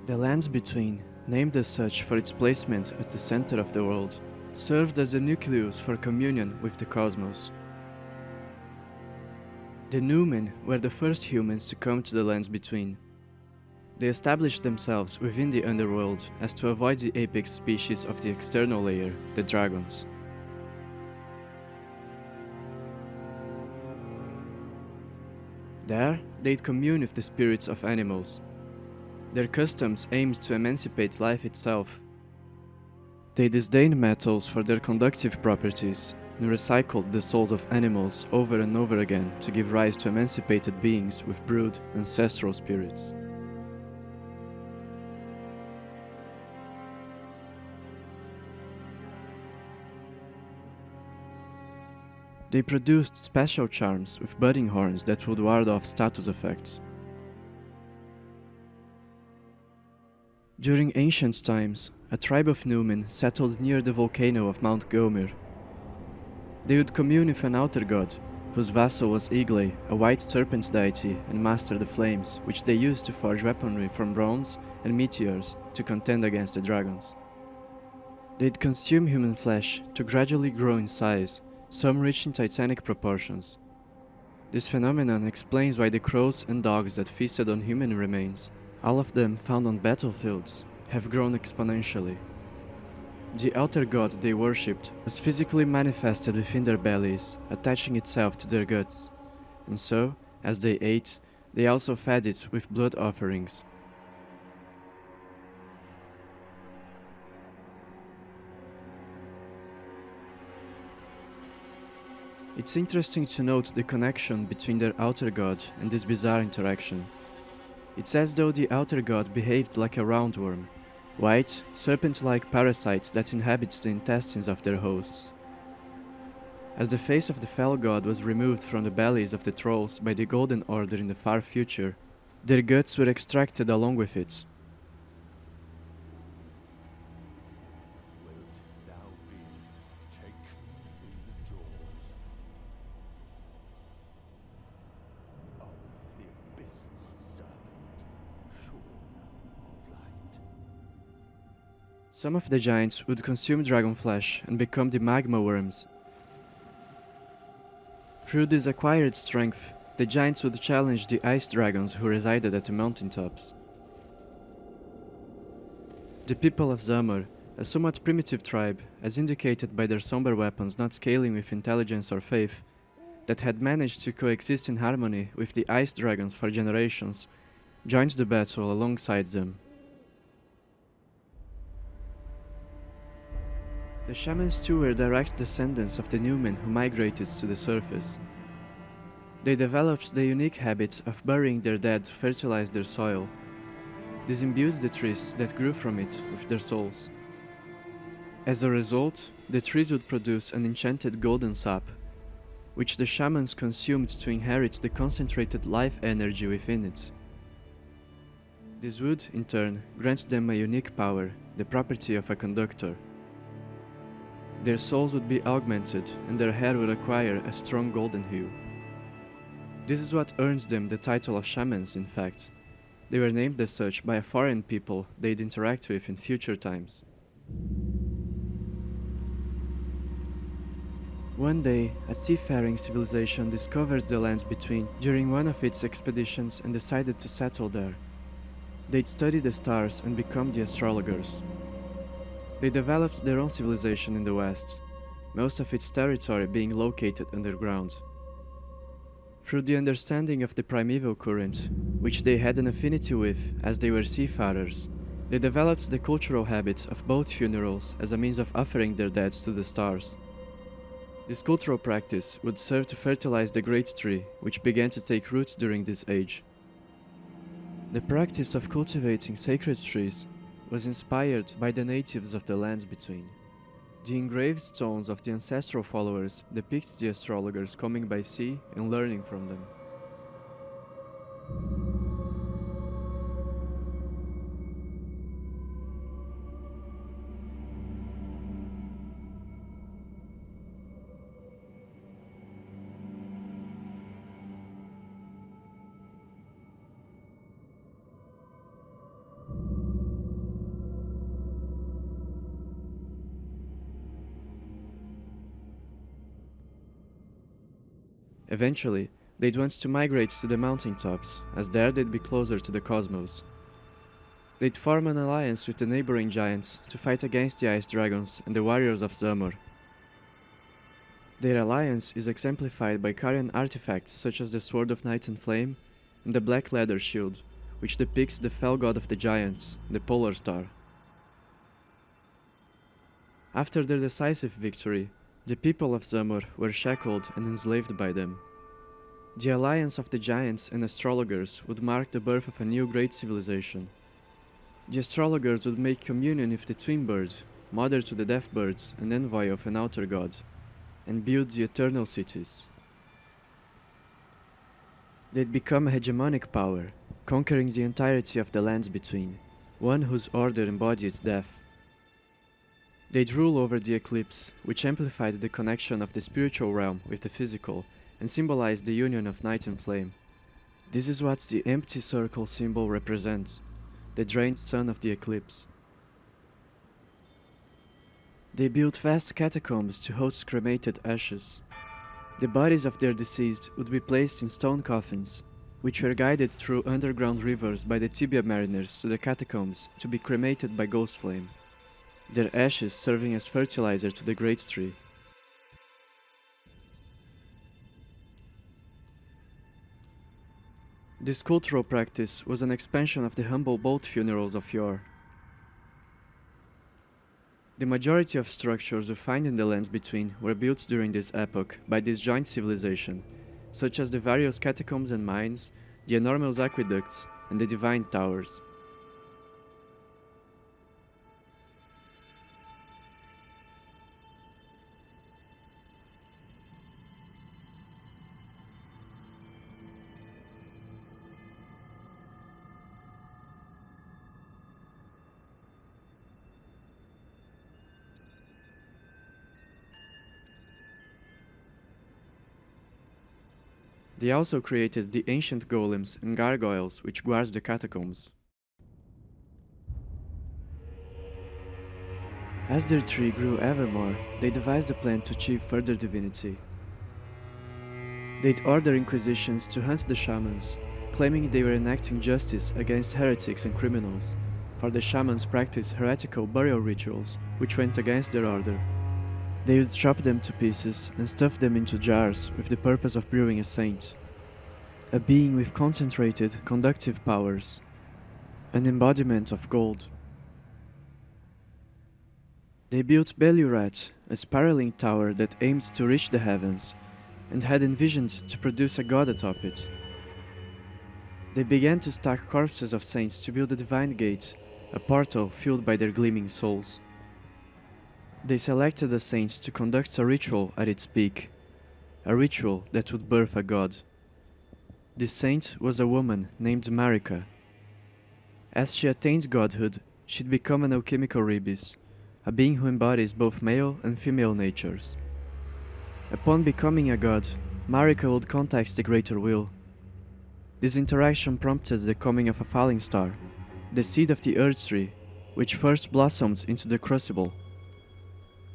The lands between, named as such for its placement at the center of the world, served as a nucleus for communion with the cosmos. The Numen were the first humans to come to the lands between. They established themselves within the underworld as to avoid the apex species of the external layer, the dragons. There, they'd commune with the spirits of animals. Their customs aimed to emancipate life itself. They disdained metals for their conductive properties and recycled the souls of animals over and over again to give rise to emancipated beings with brood ancestral spirits. They produced special charms with budding horns that would ward off status effects. During ancient times, a tribe of Numen settled near the volcano of Mount Gomir. They would commune with an outer god, whose vassal was Igle, a white serpent deity, and master the flames, which they used to forge weaponry from bronze and meteors to contend against the dragons. They'd consume human flesh to gradually grow in size, some reaching titanic proportions. This phenomenon explains why the crows and dogs that feasted on human remains, all of them found on battlefields, have grown exponentially. The outer god they worshipped was physically manifested within their bellies, attaching itself to their guts, and so, as they ate, they also fed it with blood offerings. It's interesting to note the connection between their outer god and this bizarre interaction. It's as though the outer god behaved like a roundworm, white, serpent-like parasites that inhabit the intestines of their hosts. As the face of the fell god was removed from the bellies of the trolls by the Golden Order in the far future, their guts were extracted along with it. Wilt thou be taken in the jaws of the abysmal serpent, shorn of light? Some of the giants would consume dragon flesh and become the magma worms. Through this acquired strength, the giants would challenge the ice dragons who resided at the mountaintops. The people of Zamor, a somewhat primitive tribe, as indicated by their somber weapons not scaling with intelligence or faith, that had managed to coexist in harmony with the ice dragons for generations, joined the battle alongside them. The shamans too were direct descendants of the Numen who migrated to the surface. They developed the unique habit of burying their dead to fertilize their soil. This imbued the trees that grew from it with their souls. As a result, the trees would produce an enchanted golden sap, which the shamans consumed to inherit the concentrated life energy within it. This would, in turn, grant them a unique power, the property of a conductor. Their souls would be augmented and their hair would acquire a strong golden hue. This is what earns them the title of shamans, in fact. They were named as such by a foreign people they'd interact with in future times. One day, a seafaring civilization discovered the lands between during one of its expeditions and decided to settle there. They'd study the stars and become the astrologers. They developed their own civilization in the west, most of its territory being located underground. Through the understanding of the primeval current, which they had an affinity with as they were seafarers, they developed the cultural habit of boat funerals as a means of offering their dead to the stars. This cultural practice would serve to fertilize the great tree, which began to take root during this age. The practice of cultivating sacred trees was inspired by the natives of the lands between. The engraved stones of the ancestral followers depict the astrologers coming by sea and learning from them. Eventually, they'd want to migrate to the mountaintops, as there they'd be closer to the cosmos. They'd form an alliance with the neighboring giants to fight against the ice dragons and the warriors of Zamor. Their alliance is exemplified by carrying artifacts such as the Sword of Night and Flame and the Black Leather Shield, which depicts the fell god of the giants, the Polar Star. After their decisive victory, the people of Zamor were shackled and enslaved by them. The alliance of the giants and astrologers would mark the birth of a new great civilization. The astrologers would make communion with the twin bird, mother to the death birds and envoy of an outer god, and build the eternal cities. They'd become a hegemonic power, conquering the entirety of the lands between, one whose order embodied death. They'd rule over the eclipse, which amplified the connection of the spiritual realm with the physical and symbolized the union of night and flame. This is what the empty circle symbol represents, the drained sun of the eclipse. They built vast catacombs to host cremated ashes. The bodies of their deceased would be placed in stone coffins, which were guided through underground rivers by the tibia mariners to the catacombs to be cremated by ghost flame, their ashes serving as fertilizer to the great tree. This cultural practice was an expansion of the humble boat funerals of yore. The majority of structures we find in the lands between were built during this epoch by this joint civilization, such as the various catacombs and mines, the enormous aqueducts, and the divine towers. They also created the ancient golems and gargoyles which guard the catacombs. As their tree grew ever more, they devised a plan to achieve further divinity. They'd order inquisitions to hunt the shamans, claiming they were enacting justice against heretics and criminals, for the shamans practiced heretical burial rituals which went against their order. They would chop them to pieces and stuff them into jars with the purpose of brewing a saint, a being with concentrated conductive powers, an embodiment of gold. They built Belurat, a spiraling tower that aimed to reach the heavens, and had envisioned to produce a god atop it. They began to stack corpses of saints to build a divine gate, a portal filled by their gleaming souls. They selected a saint to conduct a ritual at its peak, a ritual that would birth a god. This saint was a woman named Marika. As she attained godhood, she'd become an alchemical rebis, a being who embodies both male and female natures. Upon becoming a god, Marika would contact the Greater Will. This interaction prompted the coming of a falling star, the seed of the Earth Tree, which first blossomed into the Crucible.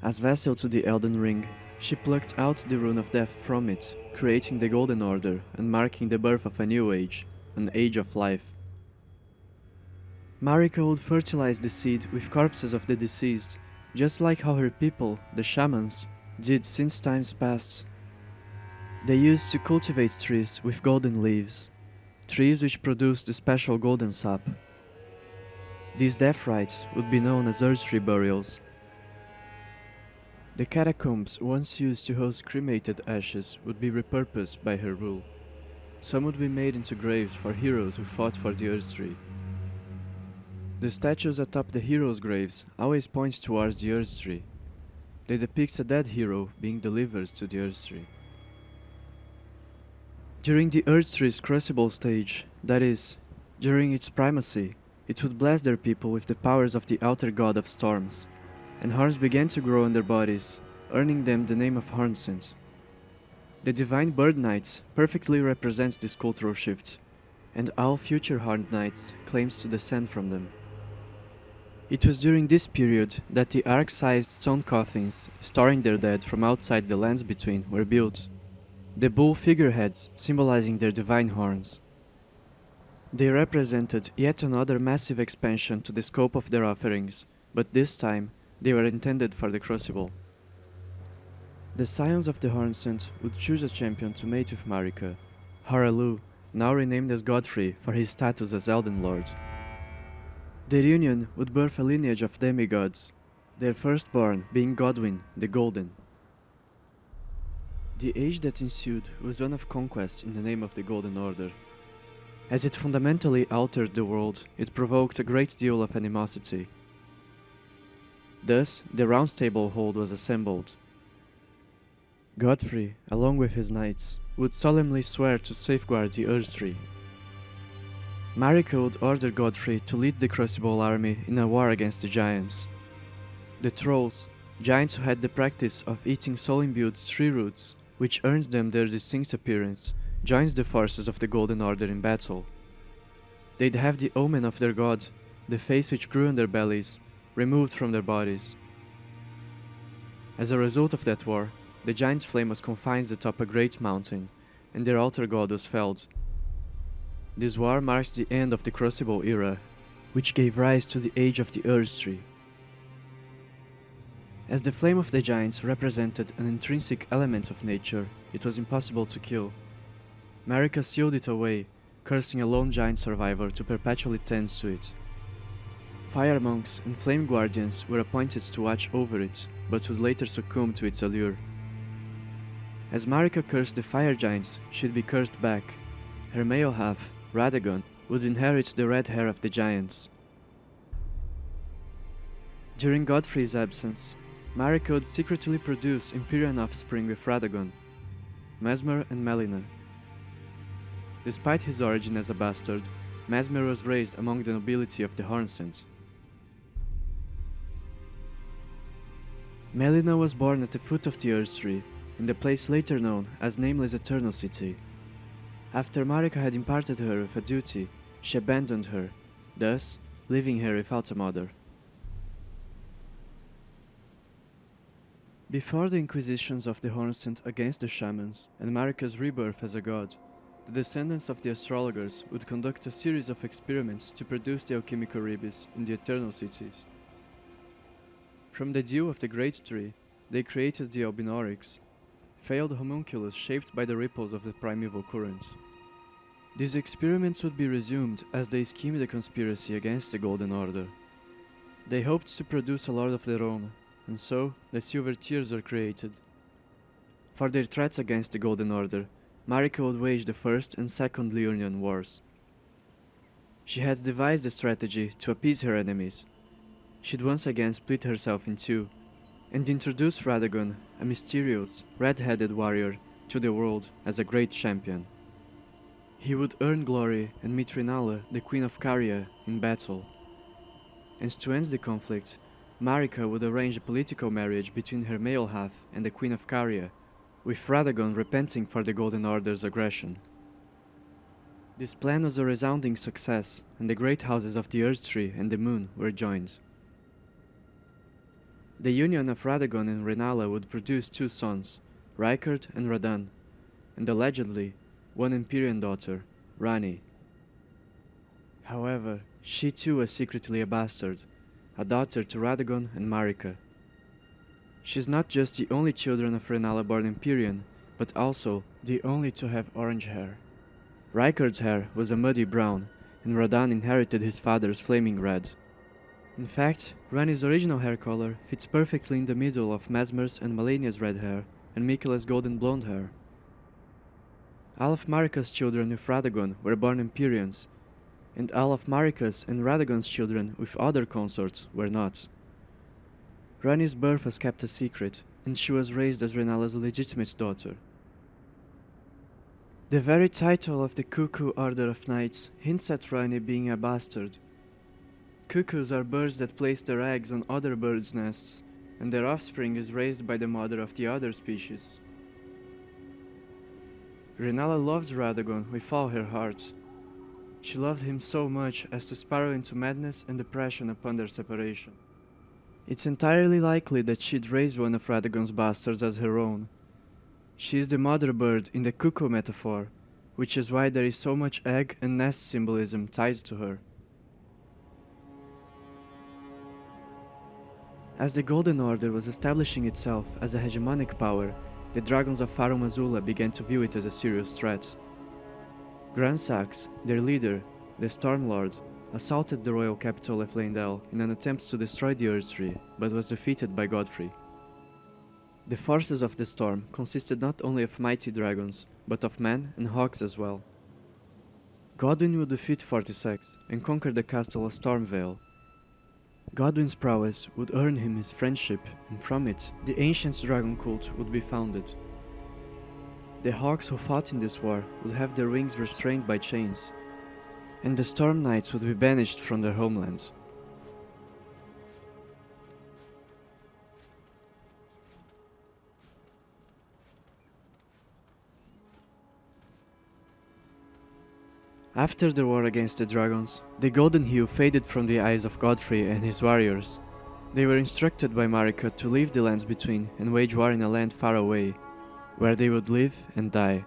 As vassal to the Elden Ring, she plucked out the Rune of Death from it, creating the Golden Order and marking the birth of a new age, an age of life. Marika would fertilize the seed with corpses of the deceased, just like how her people, the shamans, did since times past. They used to cultivate trees with golden leaves, trees which produced the special golden sap. These death rites would be known as Earth Tree burials. The catacombs once used to host cremated ashes would be repurposed by her rule. Some would be made into graves for heroes who fought for the Earth Tree. The statues atop the heroes' graves always point towards the Earth Tree. They depict a dead hero being delivered to the Earth Tree. During the Earth Tree's crucible stage, that is, during its primacy, it would bless their people with the powers of the outer god of storms, and horns began to grow on their bodies, earning them the name of Hornsent. The divine bird knights perfectly represent this cultural shift, and all future horned knights claims to descend from them. It was during this period that the ark-sized stone coffins, storing their dead from outside the lands between, were built. the bull figureheads symbolizing their divine horns. They represented yet another massive expansion to the scope of their offerings, but this time they were intended for the crucible. The Scions of the Hornsent would choose a champion to mate with Marika, Horalu, now renamed as Godfrey for his status as Elden Lord. Their union would birth a lineage of demigods, their firstborn being Godwyn the Golden. The age that ensued was one of conquest in the name of the Golden Order. As it fundamentally altered the world, it provoked a great deal of animosity. Thus, the Round Table Hold was assembled. Godfrey, along with his knights, would solemnly swear to safeguard the Earth Tree. Marika would order Godfrey to lead the Crucible army in a war against the giants. The Trolls, giants who had the practice of eating soul-imbued tree roots, which earned them their distinct appearance, joins the forces of the Golden Order in battle. They'd have the omen of their god, the face which grew on their bellies, removed from their bodies. As a result of that war, the giant's flame was confined atop a great mountain, and their altar god was felled. This war marks the end of the Crucible era, which gave rise to the Age of the Earth Tree. As the flame of the giants represented an intrinsic element of nature, it was impossible to kill. Marika sealed it away, cursing a lone giant survivor to perpetually tend to it. Fire monks and flame guardians were appointed to watch over it, but would later succumb to its allure. As Marika cursed the fire giants, she'd be cursed back. Her male half, Radagon, would inherit the red hair of the giants. During Godfrey's absence, Marika would secretly produce Empyrean offspring with Radagon, Mesmer and Melina. Despite his origin as a bastard, Mesmer was raised among the nobility of the Hornsent. Melina was born at the foot of the Earth Tree, in the place later known as Nameless Eternal City. After Marika had imparted her with a duty, she abandoned her, thus leaving her without a mother. Before the inquisitions of the Hornsent against the shamans and Marika's rebirth as a god, the descendants of the astrologers would conduct a series of experiments to produce the alchemical ribis in the Eternal Cities. From the dew of the Great Tree, they created the Albinorics, failed homunculus shaped by the ripples of the primeval currents. These experiments would be resumed as they schemed a conspiracy against the Golden Order. They hoped to produce a lord of their own, and so the Silver Tears were created. For their threats against the Golden Order, Marika would wage the First and Second Liurnian Wars. She had devised a strategy to appease her enemies. She'd once again split herself in two, and introduce Radagon, a mysterious, red-headed warrior, to the world as a great champion. He would earn glory and meet Renala, the Queen of Caria, in battle. And to end the conflict, Marika would arrange a political marriage between her male half and the Queen of Caria, with Radagon repenting for the Golden Order's aggression. This plan was a resounding success, and the great houses of the Earth Tree and the Moon were joined. The union of Radagon and Renala would produce two sons, Rykard and Radan, and allegedly one Empyrean daughter, Rani. However, she too was secretly a bastard, a daughter to Radagon and Marika. She's not just the only children of Renala born Empyrean, but also the only to have orange hair. Rykard's hair was a muddy brown, and Radan inherited his father's flaming red. In fact, Rani's original hair color fits perfectly in the middle of Mesmer's and Malenia's red hair, and Miquela's golden blonde hair. All of Marika's children with Radagon were born Empyreans, and all of Marika's and Radagon's children with other consorts were not. Rani's birth was kept a secret, and she was raised as Renala's legitimate daughter. The very title of the Cuckoo Order of Knights hints at Rani being a bastard. Cuckoos are birds that place their eggs on other birds' nests, and their offspring is raised by the mother of the other species. Renala loves Radagon with all her heart. She loved him so much as to spiral into madness and depression upon their separation. It's entirely likely that she'd raise one of Radagon's bastards as her own. She is the mother bird in the cuckoo metaphor, which is why there is so much egg and nest symbolism tied to her. As the Golden Order was establishing itself as a hegemonic power, the dragons of Farum Azula began to view it as a serious threat. Gran Sax, their leader, the Stormlord, assaulted the royal capital of Leyndell in an attempt to destroy the Earth Tree, but was defeated by Godfrey. The forces of the storm consisted not only of mighty dragons, but of men and hogs as well. Godwyn would defeat Fortissax and conquer the castle of Stormvale. Godwyn's prowess would earn him his friendship, and from it, the ancient dragon cult would be founded. The hogs who fought in this war would have their wings restrained by chains, and the Storm Knights would be banished from their homelands. After the war against the dragons, the golden hue faded from the eyes of Godfrey and his warriors. They were instructed by Marika to leave the lands between and wage war in a land far away, where they would live and die.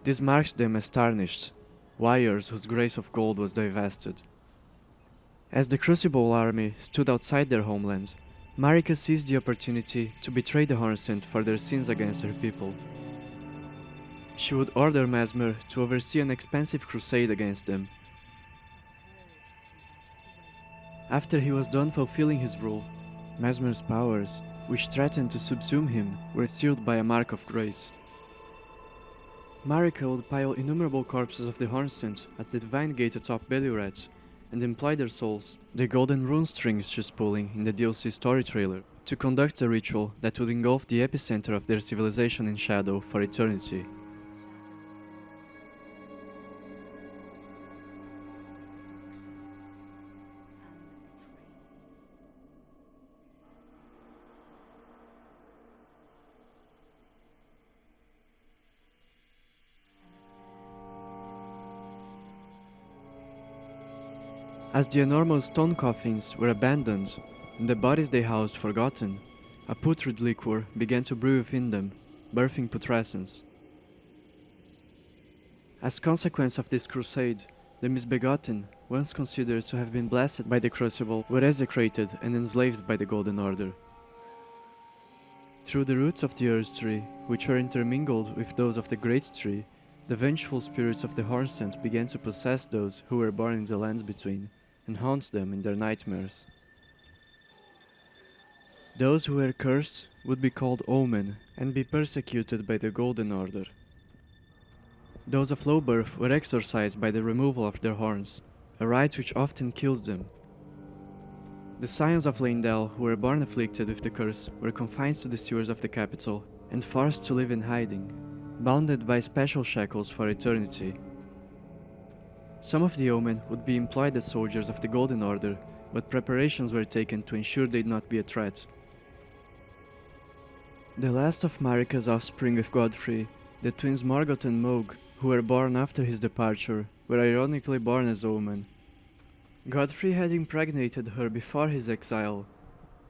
This marked them as tarnished, warriors whose grace of gold was divested. As the Crucible army stood outside their homelands, Marika seized the opportunity to betray the Hornsent for their sins against her people. She would order Mesmer to oversee an expensive crusade against them. After he was done fulfilling his rule, Mesmer's powers, which threatened to subsume him, were sealed by a mark of grace. Marika would pile innumerable corpses of the Hornsent at the divine gate atop Belurat and employ their souls, the golden rune strings she's pulling in the DLC story trailer, to conduct a ritual that would engulf the epicenter of their civilization in shadow for eternity. As the enormous stone coffins were abandoned and the bodies they housed forgotten, a putrid liquor began to brew within them, birthing putrescence. As consequence of this crusade, the misbegotten, once considered to have been blessed by the Crucible, were execrated and enslaved by the Golden Order. Through the roots of the Earth Tree, which were intermingled with those of the Great Tree, the vengeful spirits of the Hornsent began to possess those who were born in the lands between, and haunt them in their nightmares. Those who were cursed would be called Omen and be persecuted by the Golden Order. Those of low birth were exorcised by the removal of their horns, a rite which often killed them. The Scions of Leyndell who were born afflicted with the curse were confined to the sewers of the capital and forced to live in hiding, bounded by special shackles for eternity. Some of the Omen would be employed as soldiers of the Golden Order, but preparations were taken to ensure they'd not be a threat. The last of Marika's offspring with Godfrey, the twins Morgoth and Mohg, who were born after his departure, were ironically born as Omen. Godfrey had impregnated her before his exile.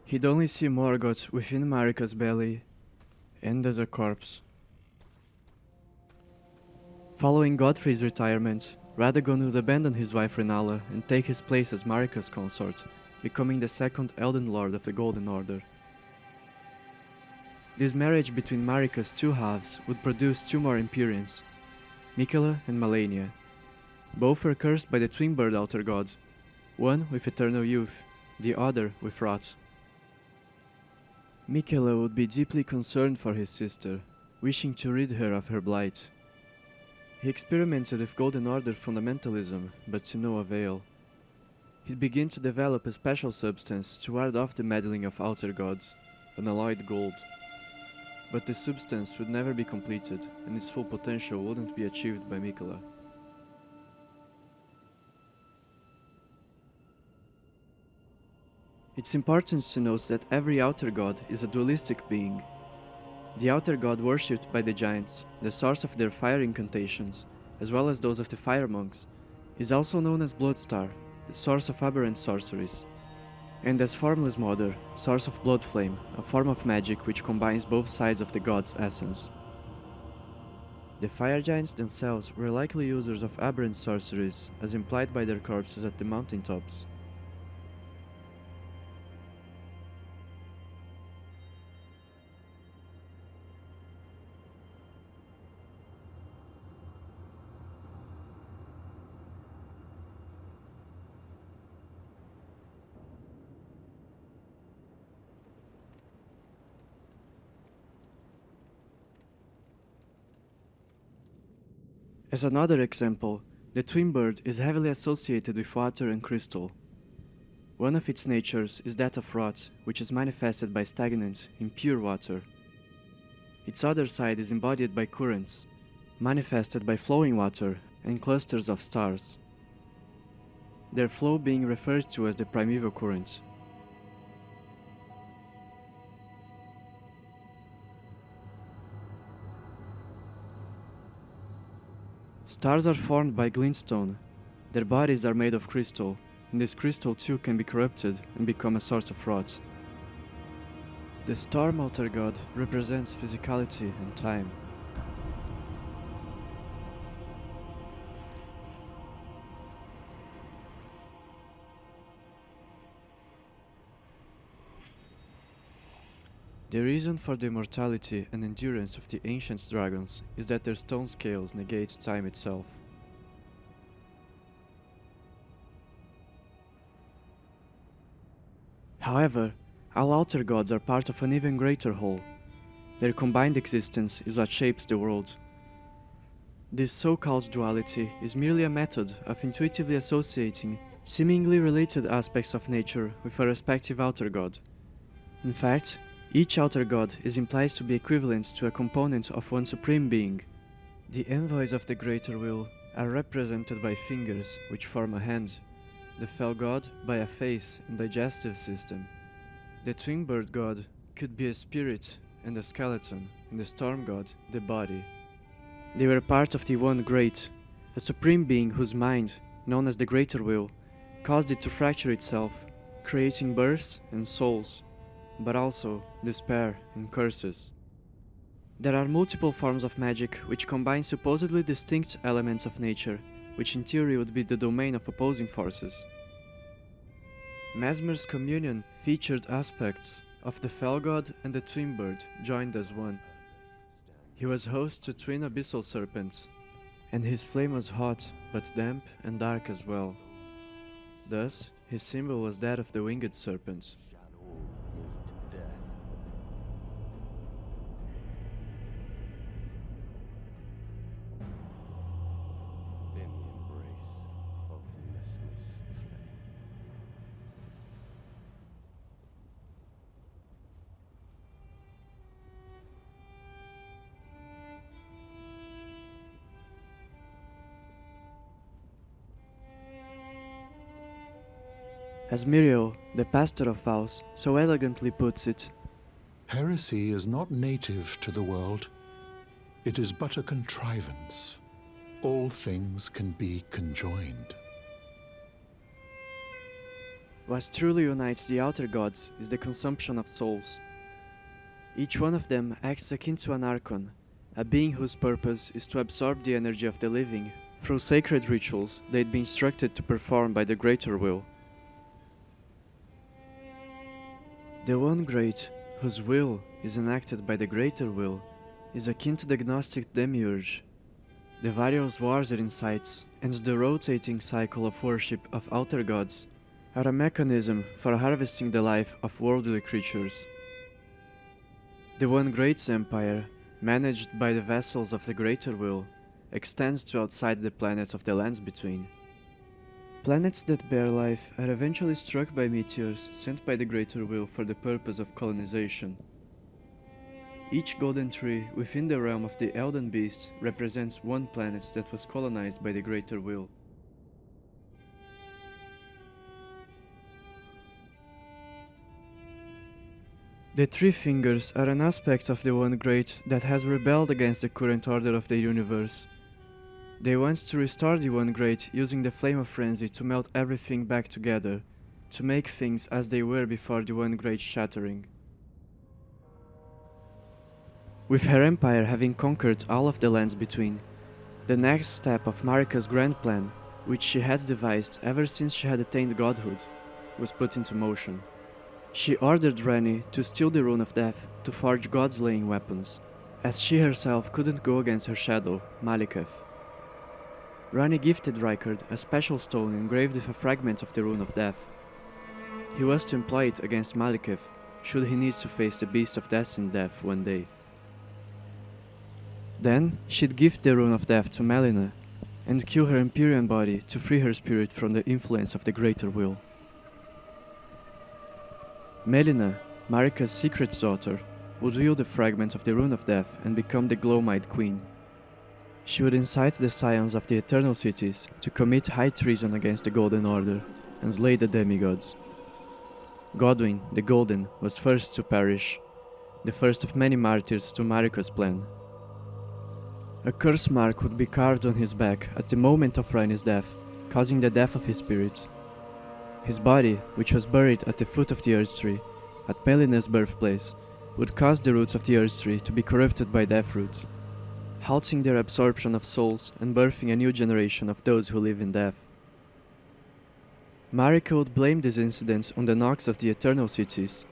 He'd only see Morgoth within Marika's belly, and as a corpse. Following Godfrey's retirement, Radagon would abandon his wife Renala and take his place as Marika's consort, becoming the second Elden Lord of the Golden Order. This marriage between Marika's two halves would produce two more Empyreans, Miquella and Malenia. Both were cursed by the twin bird altar god, one with eternal youth, the other with rot. Miquella would be deeply concerned for his sister, wishing to rid her of her blight. He experimented with Golden Order fundamentalism, but to no avail. He'd begin to develop a special substance to ward off the meddling of altar gods, unalloyed gold. But this substance would never be completed, and its full potential wouldn't be achieved by Miquella. It's important to note that every outer god is a dualistic being. The outer god worshipped by the giants, the source of their fire incantations, as well as those of the fire monks, is also known as Bloodstar, the source of aberrant sorceries, and as Formless Mother, source of blood flame, a form of magic which combines both sides of the god's essence. The fire giants themselves were likely users of aberrant sorceries, as implied by their corpses at the mountaintops. As another example, the twin bird is heavily associated with water and crystal. One of its natures is that of rot, which is manifested by stagnant, impure water. Its other side is embodied by currents, manifested by flowing water and clusters of stars, their flow being referred to as the primeval current. Stars are formed by glintstone. Their bodies are made of crystal, and this crystal too can be corrupted and become a source of rot. The storm altar god represents physicality and time. The reason for the immortality and endurance of the ancient dragons is that their stone scales negate time itself. However, all altar gods are part of an even greater whole. Their combined existence is what shapes the world. This so-called duality is merely a method of intuitively associating seemingly related aspects of nature with a respective altar god. In fact, each altar god is implied to be equivalent to a component of one supreme being. The envoys of the greater will are represented by fingers, which form a hand, the fell god by a face and digestive system. The twin bird god could be a spirit and a skeleton, and the storm god the body. They were part of the One Great, a supreme being whose mind, known as the greater will, caused it to fracture itself, creating births and souls, but also despair and curses. There are multiple forms of magic which combine supposedly distinct elements of nature, which in theory would be the domain of opposing forces. Mesmer's communion featured aspects of the Fell God and the Twin Bird joined as one. He was host to twin abyssal serpents, and his flame was hot, but damp and dark as well. Thus, his symbol was that of the winged serpent. Shall all meet death. In the embrace of Mesmer's flame. As Muriel, the pastor of vows, so elegantly puts it, Heresy is not native to the world. It is but a contrivance. All things can be conjoined. what truly unites the outer gods is the consumption of souls. Each one of them acts akin to an archon, a being whose purpose is to absorb the energy of the living through sacred rituals they'd be instructed to perform by the greater will. The One Great, whose will is enacted by the greater will, is akin to the Gnostic demiurge. The various wars it incites, and the rotating cycle of worship of outer gods, are a mechanism for harvesting the life of worldly creatures. The One Great's empire, managed by the vassals of the greater will, extends to outside the planets of the lands between. Planets that bear life are eventually struck by meteors sent by the greater will for the purpose of colonization. Each golden tree within the realm of the Elden Beast represents one planet that was colonized by the greater will. The Three Fingers are an aspect of the One Great that has rebelled against the current order of the universe. They want to restore the One Great using the Flame of Frenzy to melt everything back together, to make things as they were before the One Great shattering. With her empire having conquered all of the lands between, the next step of Marika's grand plan, which she had devised ever since she had attained godhood, was put into motion. She ordered Rani to steal the Rune of Death to forge god-slaying weapons, as she herself couldn't go against her shadow, Maliketh. Rani gifted Rykard a special stone engraved with a fragment of the Rune of Death. He was to employ it against Maliketh should he need to face the Beast of Destined Death one day. Then she'd gift the Rune of Death to Melina and kill her Empyrean body to free her spirit from the influence of the Greater Will. Melina, Marika's secret daughter, would wield the fragment of the Rune of Death and become the Glow-Eyed Queen. She would incite the scions of the Eternal Cities to commit high treason against the Golden Order and slay the demigods. Godwyn, the Golden, was first to perish, the first of many martyrs to Marika's plan. A curse mark would be carved on his back at the moment of Rani's death, causing the death of his spirit. His body, which was buried at the foot of the Earth Tree, at Melina's birthplace, would cause the roots of the Earth Tree to be corrupted by death roots, halting their absorption of souls and birthing a new generation of those who live in death. Marika would blame this incident on the Nox of the Eternal Cities.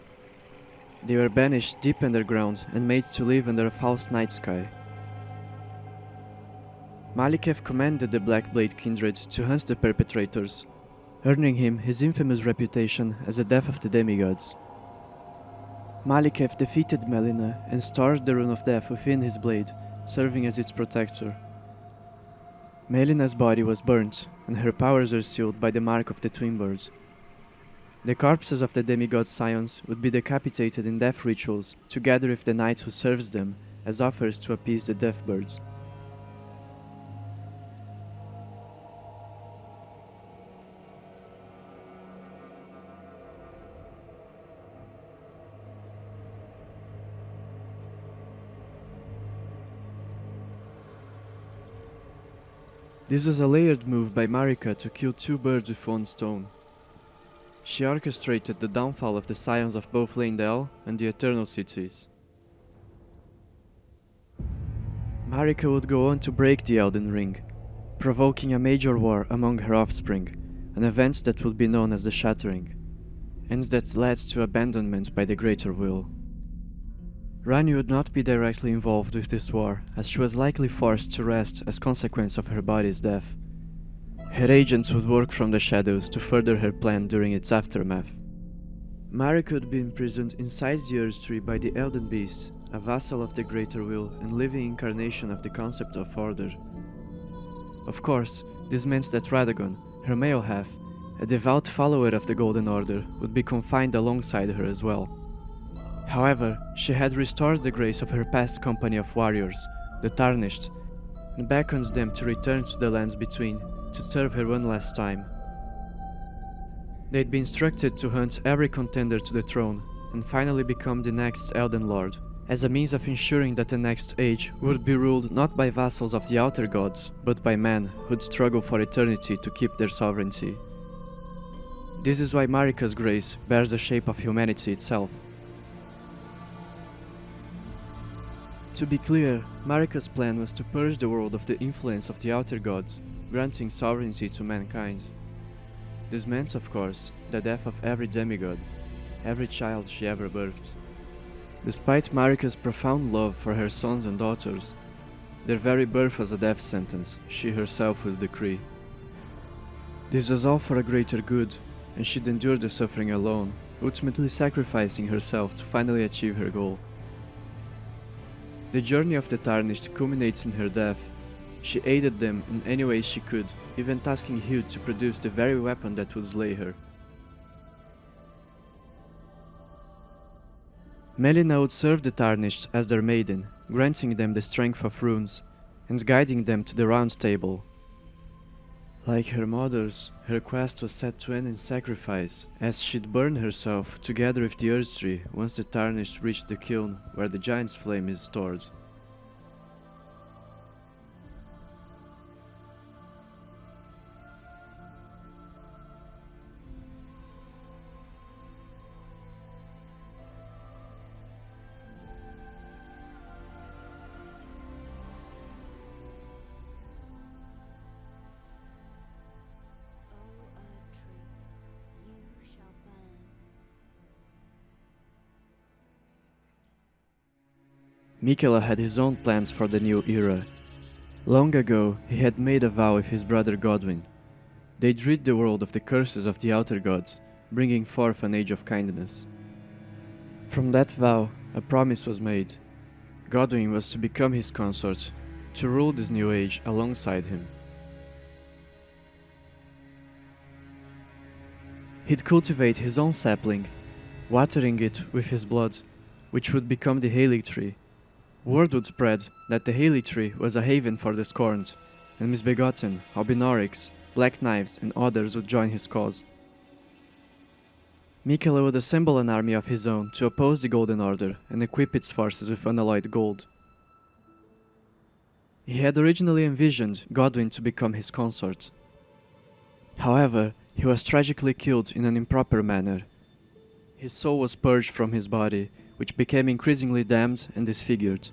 They were banished deep underground and made to live under a false night sky. Maliketh commanded the Black Blade Kindred to hunt the perpetrators, earning him his infamous reputation as the Death of the Demigods. Maliketh defeated Melina and stored the Rune of Death within his blade, serving as its protector. Melina's body was burnt, and her powers were sealed by the mark of the Twin Birds. The corpses of the demigod scions would be decapitated in death rituals together with the knights who serves them as offers to appease the death birds. This was a layered move by Marika to kill two birds with one stone. She orchestrated the downfall of the scions of both Leyndell and the Eternal Cities. Marika would go on to break the Elden Ring, provoking a major war among her offspring, an event that would be known as the Shattering, and that led to abandonment by the Greater Will. Rani would not be directly involved with this war, as she was likely forced to rest as consequence of her body's death. Her agents would work from the shadows to further her plan during its aftermath. Marika would be imprisoned inside the Earth Tree by the Elden Beast, a vassal of the Greater Will and living incarnation of the concept of order. Of course, this meant that Radagon, her male half, a devout follower of the Golden Order, would be confined alongside her as well. However, she had restored the grace of her past company of warriors, the Tarnished, and beckons them to return to the lands between to serve her one last time. They'd be instructed to hunt every contender to the throne and finally become the next Elden Lord, as a means of ensuring that the next age would be ruled not by vassals of the Outer Gods, but by men who'd struggle for eternity to keep their sovereignty. This is why Marika's grace bears the shape of humanity itself. To be clear, Marika's plan was to purge the world of the influence of the Outer Gods, granting sovereignty to mankind. This meant, of course, the death of every demigod, every child she ever birthed. Despite Marika's profound love for her sons and daughters, their very birth was a death sentence she herself would decree. This was all for a greater good, and she'd endure the suffering alone, ultimately sacrificing herself to finally achieve her goal. The journey of the Tarnished culminates in her death. She aided them in any way she could, even tasking Hugh to produce the very weapon that would slay her. Melina would serve the Tarnished as their maiden, granting them the strength of runes, and guiding them to the Round Table. Like her mothers, her quest was set to end in sacrifice, as she'd burn herself together with the Earth Tree once the Tarnished reached the kiln where the Giant's Flame is stored. Miquella had his own plans for the new era. Long ago, he had made a vow with his brother Godwin. They'd rid the world of the curses of the outer gods, bringing forth an age of kindness. From that vow, a promise was made. Godwin was to become his consort, to rule this new age alongside him. He'd cultivate his own sapling, watering it with his blood, which would become the Halig tree. Word would spread that the Halig tree was a haven for the scorned, and misbegotten, albinorics, black knives, and others would join his cause. Miquella would assemble an army of his own to oppose the Golden Order and equip its forces with unalloyed gold. He had originally envisioned Godwin to become his consort. However, he was tragically killed in an improper manner. His soul was purged from his body, which became increasingly damned and disfigured.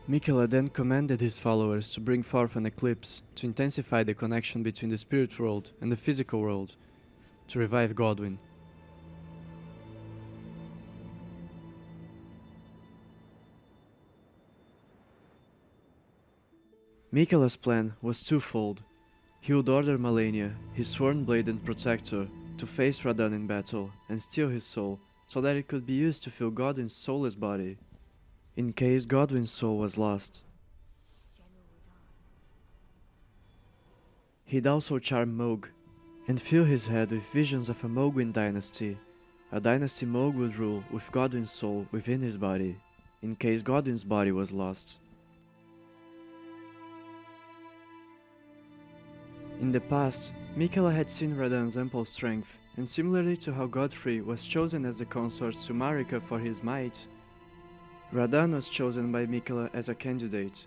Miquella then commanded his followers to bring forth an eclipse to intensify the connection between the spirit world and the physical world, to revive Godwin. Miquella's plan was twofold. He would order Malenia, his sworn blade and protector, to face Radahn in battle and steal his soul, so that it could be used to fill Godwin's soulless body, in case Godwin's soul was lost. He'd also charm Mohg, and fill his head with visions of a Mohgwyn dynasty, a dynasty Mohg would rule with Godwin's soul within his body, in case Godwin's body was lost. In the past, Miquella had seen Radahn's ample strength, and similarly to how Godfrey was chosen as the consort to Marika for his might, Radahn was chosen by Miquella as a candidate.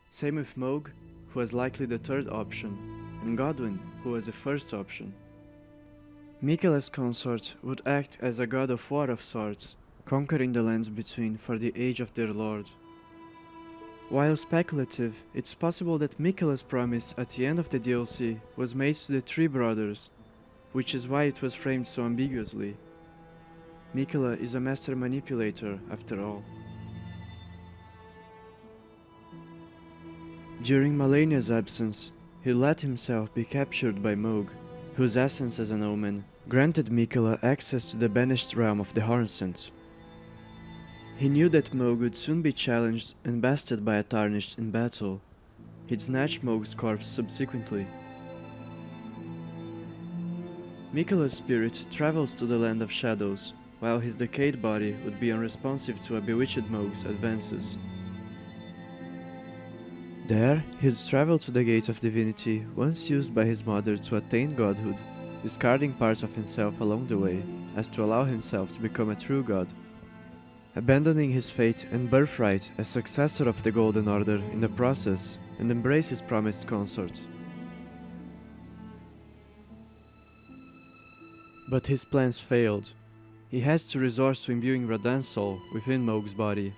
Same with Mohg, who was likely the third option, and Godwin, who was the first option. Miquella's consort would act as a god of war of sorts, conquering the lands between for the age of their lord. While speculative, it's possible that Miquella's promise at the end of the DLC was made to the three brothers, which is why it was framed so ambiguously. Miquella is a master manipulator, after all. During Malenia's absence, he let himself be captured by Mohg, whose essence as an omen granted Miquella access to the banished realm of the Hornsent. He knew that Mohg would soon be challenged and bested by a Tarnished in battle. He'd snatch Mohg's corpse subsequently. Miquella's spirit travels to the Land of Shadows, while his decayed body would be unresponsive to a bewitched Mohg's advances. There, he'd travel to the Gate of Divinity, once used by his mother to attain godhood, discarding parts of himself along the way, as to allow himself to become a true god. Abandoning his fate and birthright as successor of the Golden Order in the process, and embrace his promised consort. But his plans failed. He had to resort to imbuing Radahn's soul within Mohg's body,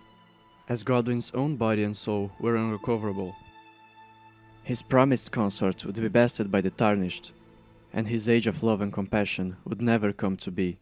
as Godwin's own body and soul were unrecoverable. His promised consort would be bested by the Tarnished, and his age of love and compassion would never come to be.